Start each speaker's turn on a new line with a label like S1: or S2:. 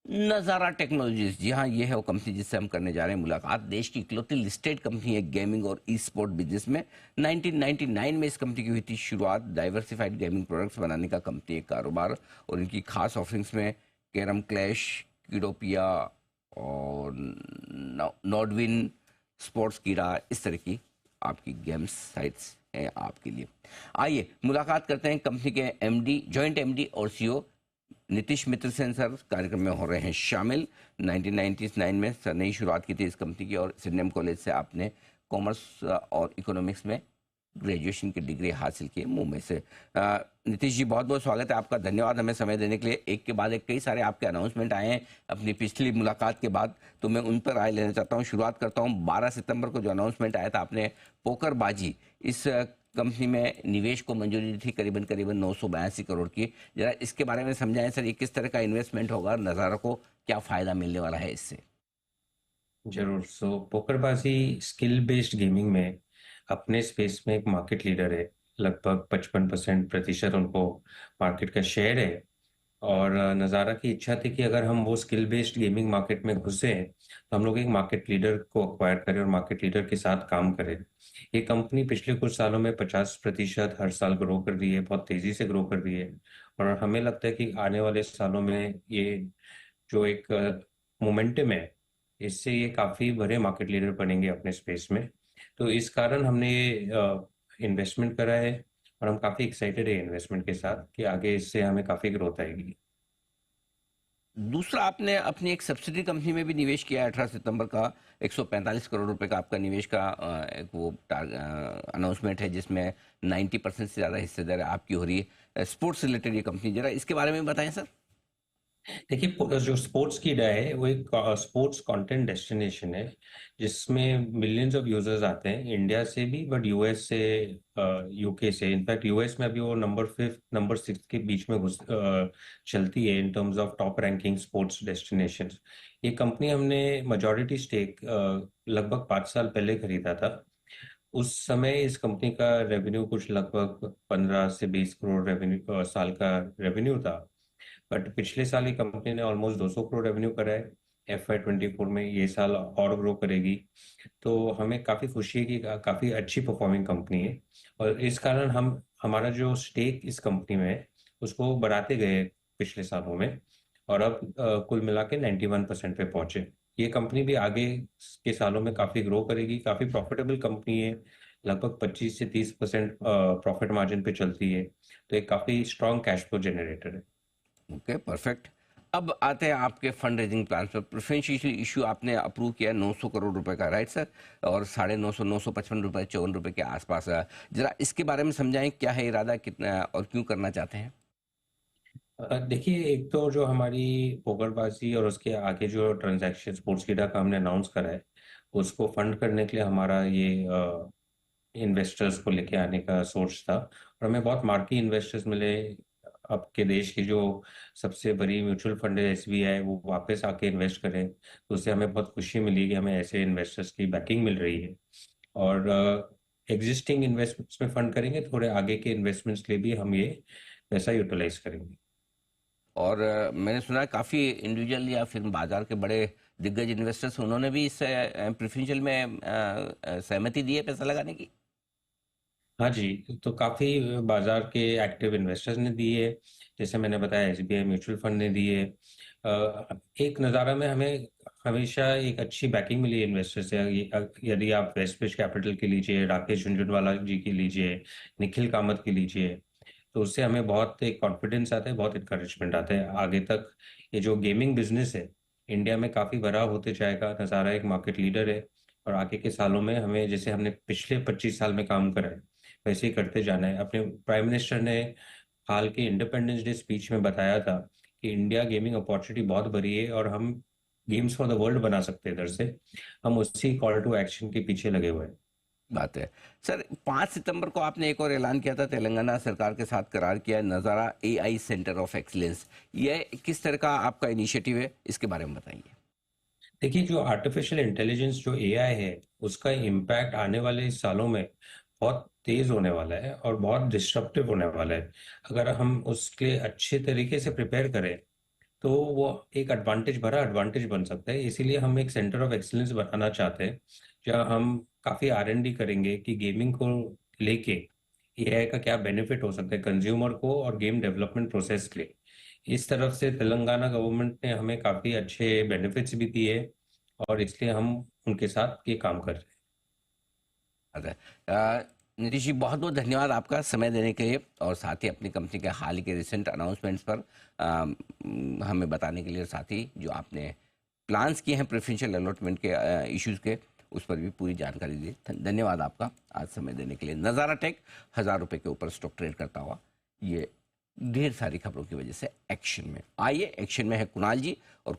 S1: नज़ारा टेक्नोलॉजीज, जी हाँ, ये है वो कंपनी जिससे हम करने जा रहे हैं मुलाकात। देश की इकलौती लिस्टेड कंपनी है गेमिंग और ई स्पोर्ट बिजनेस में। 1999 में इस कंपनी की हुई थी शुरुआत। डाइवर्सिफाइड गेमिंग प्रोडक्ट्स बनाने का कंपनी एक कारोबार, और इनकी खास ऑफरिंग्स में कैरम क्लैश, किडोपिया और नॉडविन, स्पोर्ट्स कीड़ा, इस तरह की आपकी गेम्स साइट्स हैं आपके लिए। आइए मुलाकात करते हैं कंपनी के एमडी, जॉइंट एमडी और सीईओ नीतीश मित्र सेन सर कार्यक्रम में हो रहे हैं शामिल। 1999 में सर ने ही शुरुआत की थी इस कंपनी की, और सिडनम कॉलेज से आपने कॉमर्स और इकोनॉमिक्स में ग्रेजुएशन की डिग्री हासिल की मुंबई से। नीतीश जी, बहुत बहुत स्वागत है आपका, धन्यवाद हमें समय देने के लिए। एक के बाद एक कई सारे आपके अनाउंसमेंट आए हैं अपनी पिछली मुलाकात के बाद, तो मैं उन पर राय लेना चाहता हूँ। शुरुआत करता हूँ 12 सितंबर को जो अनाउंसमेंट आया था, आपने पोकरबाजी इस कंपनी में निवेश को मंजूरी दी थी, करीबन करीबन 982 करोड़ की। जरा इसके बारे में समझाएं सर, ये किस तरह का इन्वेस्टमेंट होगा, नज़ारा को क्या फ़ायदा मिलने वाला है इससे?
S2: जरूर। पोकरबाजी स्किल बेस्ड गेमिंग में अपने स्पेस में एक मार्केट लीडर है। लगभग 55% उनको मार्केट का शेयर है। और नज़ारा की इच्छा थी कि अगर हम वो स्किल बेस्ड गेमिंग मार्केट में घुसे तो हम लोग एक मार्केट लीडर को अक्वायर करें और मार्केट लीडर के साथ काम करें। ये कंपनी पिछले कुछ सालों में 50% हर साल ग्रो कर रही है, बहुत तेजी से ग्रो कर रही है। और हमें लगता है कि आने वाले सालों में ये जो एक मोमेंटम है, इससे ये काफी बड़े मार्केट लीडर बनेंगे अपने स्पेस में। तो इस कारण हमने ये इन्वेस्टमेंट करा है और हम काफी एक्साइटेड है इन्वेस्टमेंट के साथ कि आगे इससे हमें काफी ग्रोथ आएगी।
S1: दूसरा, आपने अपनी एक सब्सिडी कंपनी में भी निवेश किया है। 18 सितंबर का 145 करोड़ रुपए का आपका निवेश का एक वो अनाउंसमेंट है, जिसमें 90% से ज़्यादा हिस्सेदारी आपकी हो रही है। स्पोर्ट्स रिलेटेड ये कंपनी, जरा इसके बारे में बताएं सर।
S2: देखिए, जो स्पोर्ट्स कीडा है वो एक स्पोर्ट्स कंटेंट डेस्टिनेशन है, जिसमें मिलियंस ऑफ यूजर्स आते हैं इंडिया से भी, बट यूएस से, यूके से। इनफैक्ट यूएस में अभी वो नंबर 5 नंबर 6 के बीच में चलती है in terms of top ranking sports destinations. ये कंपनी हमने मेजॉरिटी स्टेक लगभग 5 साल पहले खरीदा था। उस समय इस कंपनी का रेवेन्यू कुछ लगभग 15 से 20 करोड़ रेवेन्यू साल का रेवेन्यू था। बट पिछले साल ही कंपनी ने ऑलमोस्ट 200 करोड़ रेवेन्यू करा है। FY 24 में ये साल और ग्रो करेगी। तो हमें काफी खुशी है कि काफी अच्छी परफॉर्मिंग कंपनी है। और इस कारण हम हमारा जो स्टेक इस कंपनी में है उसको बढ़ाते गए पिछले सालों में। और अब कुल मिला के 91% पे पहुंचे। ये कंपनी भी आगे के सालों में काफी ग्रो करेगी, काफी प्रॉफिटेबल कंपनी है। लगभग 25 से 30% प्रॉफिट मार्जिन पे चलती है। तो एक काफी स्ट्रॉन्ग कैश फ्लो जनरेटर है।
S1: Okay, perfect. अब आते हैं आपके फंड रेजिंग प्लान पर। प्रेफरेंशियल इशू आपने अप्रूव किया 900 करोड़ रुपए का, राइट सर? और 950, 955 रुपए, 54 रुपए के आसपास है। जरा इसके बारे में समझाएं, क्या है इरादा, कितना और क्यों करना चाहते हैं?
S2: देखिए, एक तो जो हमारी पोकरबाजी और उसके आगे जो ट्रांजैक्शन स्पोर्ट्स कीडा का हमने अनाउंस करा है, उसको फंड करने के लिए हमारा ये इन्वेस्टर्स को लेके आने का सोच था। और हमें बहुत मार्की इन्वेस्टर्स मिले। आपके देश की जो सबसे बड़ी म्यूचुअल फंड है SBI, वो वापस आके इन्वेस्ट करें, तो उससे हमें बहुत खुशी मिली कि हमें ऐसे इन्वेस्टर्स की बैकिंग मिल रही है। और एग्जिस्टिंग इन्वेस्टमेंट्स में फंड करेंगे, थोड़े आगे के इन्वेस्टमेंट्स के लिए भी हम ये पैसा यूटिलाइज करेंगे।
S1: और मैंने सुना है काफ़ी इंडिविजुअल या फिर बाजार के बड़े दिग्गज इन्वेस्टर्स, उन्होंने भी इस प्रेफरेंशियल में सहमति दी है पैसा लगाने की।
S2: हाँ जी। तो काफी बाजार के एक्टिव इन्वेस्टर्स ने दी है। जैसे मैंने बताया, SBI म्यूचुअल फंड ने दी है। एक नज़ारा में हमें हमेशा एक अच्छी बैकिंग मिली है इन्वेस्टर से। यदि आप वेस्ट ब्रिज कैपिटल की लीजिए, राकेश झुनझुनवाला जी की लीजिए, निखिल कामत की लीजिए, तो उससे हमें बहुत एक कॉन्फिडेंस आता है, बहुत इंकरेजमेंट आता है आगे तक। ये जो गेमिंग बिजनेस है इंडिया में काफी बड़ा होते जाएगा। नज़ारा एक मार्केट लीडर है। और आगे के सालों में हमें, जैसे हमने पिछले 25 साल में काम करा है, वैसे ही करते जाना है। अपने प्राइम मिनिस्टर ने हाल के इंडिपेंडेंस डे स्पीच में बताया था कि इंडिया गेमिंग अपॉर्चुनिटी बहुत बड़ी है और हम गेम्स फॉर द वर्ल्ड बना सकते हैं इधर से। हम उसी कॉल टू एक्शन के पीछे लगे हुए हैं।
S1: बात है सर, 5 सितंबर को आपने एक और ऐलान किया था, तेलंगाना सरकार के साथ करार किया है नज़ारा AI सेंटर ऑफ एक्सीलेंस। ये किस तरह का आपका इनिशिएटिव है, इसके बारे में बताइए।
S2: देखिए, जो आर्टिफिशियल इंटेलिजेंस, जो AI है, उसका इम्पैक्ट आने वाले सालों में बहुत तेज होने वाला है और बहुत डिस्ट्रप्टिव होने वाला है। अगर हम उसके अच्छे तरीके से प्रिपेयर करें तो वो एक एडवांटेज भरा एडवांटेज बन सकता है। इसीलिए हम एक सेंटर ऑफ एक्सीलेंस बनाना चाहते हैं, जहाँ हम काफ़ी R&D करेंगे कि गेमिंग को लेके एआई का क्या बेनिफिट हो सकता है कंज्यूमर को और गेम डेवलपमेंट प्रोसेस के लिए। इस तरफ से तेलंगाना गवर्नमेंट ने हमें काफ़ी अच्छे बेनिफिट्स भी दिए, और इसलिए हम उनके साथ ये काम कर रहे हैं।
S1: अगर नीतीश जी, बहुत बहुत धन्यवाद आपका समय देने के लिए और साथ ही अपनी कंपनी के हाल ही के रिसेंट अनाउंसमेंट्स पर हमें बताने के लिए, साथ ही जो आपने प्लान्स किए हैं प्रेफरेंशियल अलॉटमेंट के इश्यूज़ के, उस पर भी पूरी जानकारी दी। धन्यवाद आपका आज समय देने के लिए। नज़ारा टेक 1000 रुपये के ऊपर स्टॉक ट्रेड करता हुआ, ये ढेर सारी खबरों की वजह से एक्शन में। आइए, एक्शन में है कुणाल जी और